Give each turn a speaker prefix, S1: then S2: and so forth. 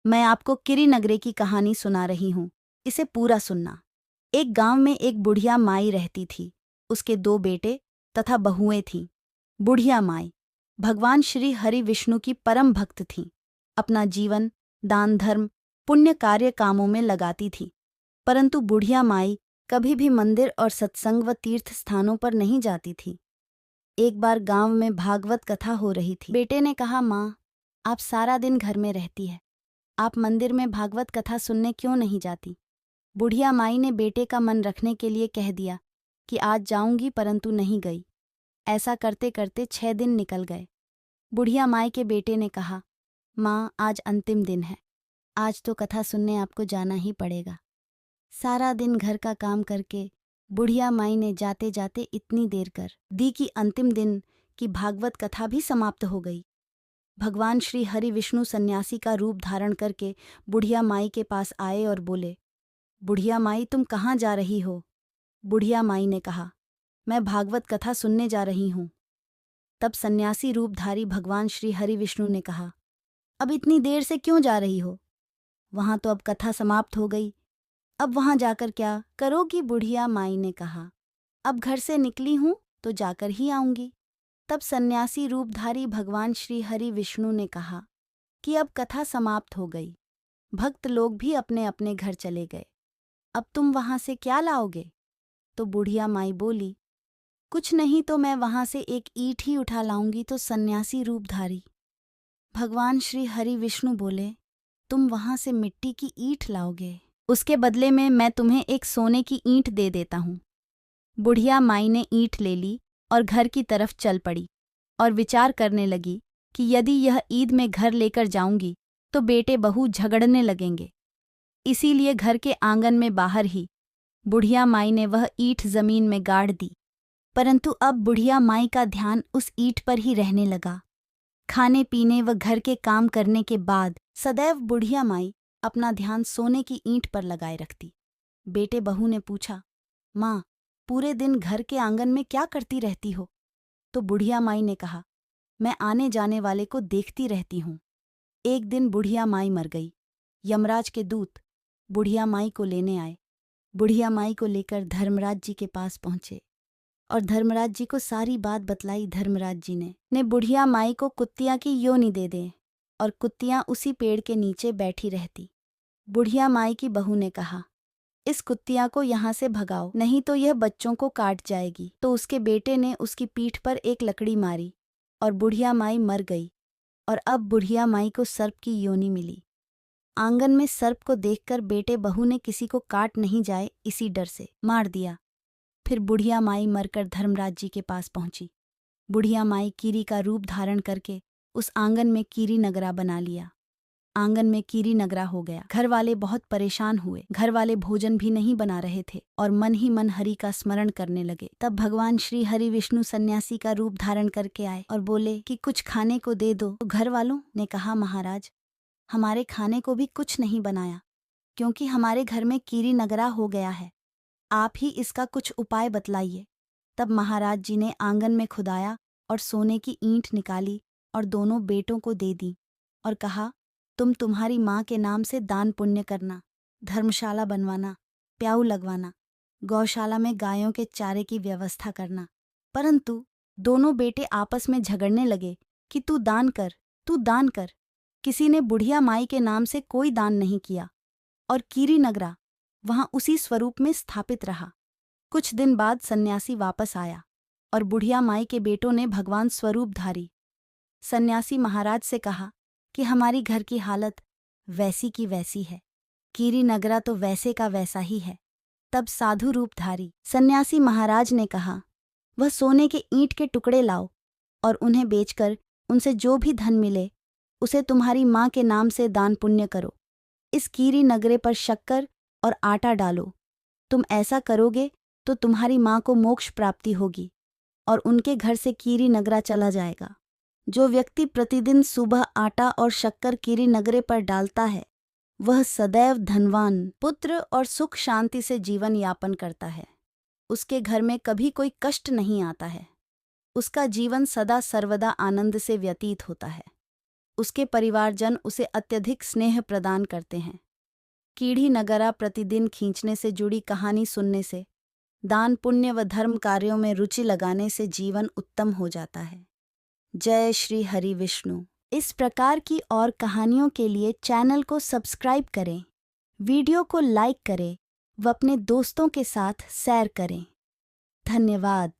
S1: मैं आपको किरी नगरे की कहानी सुना रही हूँ। इसे पूरा सुनना। एक गांव में एक बुढ़िया माई रहती थी। उसके 2 बेटे तथा बहुएं थीं। बुढ़िया माई भगवान श्री हरि विष्णु की परम भक्त थीं। अपना जीवन दान धर्म पुण्य कार्य कामों में लगाती थी। परंतु बुढ़िया माई कभी भी मंदिर और सत्संग व तीर्थ स्थानों पर नहीं जाती थी। एक बार गांव में भागवत कथा हो रही थी। बेटे ने कहा, माँ, आप सारा दिन घर में रहती है, आप मंदिर में भागवत कथा सुनने क्यों नहीं जाती? बुढ़िया माई ने बेटे का मन रखने के लिए कह दिया कि आज जाऊंगी, परंतु नहीं गई। ऐसा करते करते 6 दिन निकल गए। बुढ़िया माई के बेटे ने कहा, माँ, आज अंतिम दिन है, आज तो कथा सुनने आपको जाना ही पड़ेगा। सारा दिन घर का काम करके बुढ़िया माई ने जाते जाते इतनी देर कर दी कि अंतिम दिन की भागवत कथा भी समाप्त हो गई। भगवान श्री हरि विष्णु सन्यासी का रूप धारण करके बुढ़िया माई के पास आए और बोले, बुढ़िया माई, तुम कहाँ जा रही हो? बुढ़िया माई ने कहा, मैं भागवत कथा सुनने जा रही हूँ। तब सन्यासी रूपधारी भगवान श्री हरि विष्णु ने कहा, अब इतनी देर से क्यों जा रही हो? वहां तो अब कथा समाप्त हो गई, अब वहां जाकर क्या करोगी? बुढ़िया माई ने कहा, अब घर से निकली हूं तो जाकर ही आऊंगी। तब सन्यासी रूपधारी भगवान श्री हरि विष्णु ने कहा कि अब कथा समाप्त हो गई, भक्त लोग भी अपने अपने घर चले गए, अब तुम वहां से क्या लाओगे? तो बुढ़िया माई बोली, कुछ नहीं तो मैं वहां से एक ईंट ही उठा लाऊंगी। तो सन्यासी रूपधारी भगवान श्री हरि विष्णु बोले, तुम वहां से मिट्टी की ईंट लाओगे, उसके बदले में मैं तुम्हें एक सोने की ईंट दे देता हूं। बुढ़िया माई ने ईंट ले ली और घर की तरफ चल पड़ी और विचार करने लगी कि यदि यह ईद में घर लेकर जाऊंगी तो बेटे बहू झगड़ने लगेंगे। इसीलिए घर के आंगन में बाहर ही बुढ़िया माई ने वह ईंट जमीन में गाड़ दी। परंतु अब बुढ़िया माई का ध्यान उस ईंट पर ही रहने लगा। खाने पीने व घर के काम करने के बाद सदैव बुढ़िया माई अपना ध्यान सोने की ईंट पर लगाए रखती। बेटे बहू ने पूछा, माँ, पूरे दिन घर के आंगन में क्या करती रहती हो? तो बुढ़िया माई ने कहा, मैं आने जाने वाले को देखती रहती हूँ। एक दिन बुढ़िया माई मर गई। यमराज के दूत बुढ़िया माई को लेने आए। बुढ़िया माई को लेकर धर्मराज जी के पास पहुंचे और धर्मराज जी को सारी बात बतलाई। धर्मराज जी ने बुढ़िया माई को कुत्तियां की योनि दे दे और कुत्तियां उसी पेड़ के नीचे बैठी रहती। बुढ़िया माई की बहू ने कहा, इस कुत्तियां को यहाँ से भगाओ, नहीं तो यह बच्चों को काट जाएगी। तो उसके बेटे ने उसकी पीठ पर एक लकड़ी मारी और बुढ़िया माई मर गई। और अब बुढ़िया माई को सर्प की योनि मिली। आंगन में सर्प को देखकर बेटे बहू ने किसी को काट नहीं जाए इसी डर से मार दिया। फिर बुढ़िया माई मरकर धर्मराज जी के पास पहुंची। बुढ़िया माई कीरी का रूप धारण करके उस आंगन में कीरी नगरा बना लिया। आंगन में कीरी नगरा हो गया। घर वाले बहुत परेशान हुए। घर वाले भोजन भी नहीं बना रहे थे और मन ही मन हरि का स्मरण करने लगे। तब भगवान श्री हरि विष्णु सन्यासी का रूप धारण करके आए और बोले कि कुछ खाने को दे दो। तो घर वालों ने कहा, महाराज, हमारे खाने को भी कुछ नहीं बनाया, क्योंकि हमारे घर में कीरी नगरा हो गया है। आप ही इसका कुछ उपाय बतलाइए। तब महाराज जी ने आंगन में खुदाया और सोने की ईंट निकाली और दोनों बेटों को दे दी और कहा, तुम तुम्हारी माँ के नाम से दान पुण्य करना, धर्मशाला बनवाना, प्याऊ लगवाना, गौशाला में गायों के चारे की व्यवस्था करना। परंतु दोनों बेटे आपस में झगड़ने लगे कि तू दान कर, तू दान कर। किसी ने बुढ़िया माई के नाम से कोई दान नहीं किया और कीरी नगरा वहां उसी स्वरूप में स्थापित रहा। कुछ दिन बाद सन्यासी वापस आया और बुढ़िया माई के बेटों ने भगवान स्वरूपधारी सन्यासी महाराज से कहा कि हमारी घर की हालत वैसी की वैसी है, कीरी नगरा तो वैसे का वैसा ही है। तब साधु रूपधारी सन्यासी महाराज ने कहा, वह सोने के ईंट के टुकड़े लाओ और उन्हें बेचकर उनसे जो भी धन मिले उसे तुम्हारी माँ के नाम से दान पुण्य करो। इस कीरी नगरे पर शक्कर और आटा डालो। तुम ऐसा करोगे तो तुम्हारी माँ को मोक्ष प्राप्ति होगी और उनके घर से कीरी नगरा चला जाएगा। जो व्यक्ति प्रतिदिन सुबह आटा और शक्कर कीरी नगरे पर डालता है, वह सदैव धनवान, पुत्र और सुख शांति से जीवन यापन करता है। उसके घर में कभी कोई कष्ट नहीं आता है। उसका जीवन सदा सर्वदा आनंद से व्यतीत होता है। उसके परिवारजन उसे अत्यधिक स्नेह प्रदान करते हैं। कीड़ी नगरा प्रतिदिन खींचने से जुड़ी कहानी सुनने से, दान पुण्य व धर्म कार्यों में रुचि लगाने से जीवन उत्तम हो जाता है। जय श्री हरि विष्णु। इस प्रकार की और कहानियों के लिए चैनल को सब्सक्राइब करें, वीडियो को लाइक करें व अपने दोस्तों के साथ शेयर करें। धन्यवाद।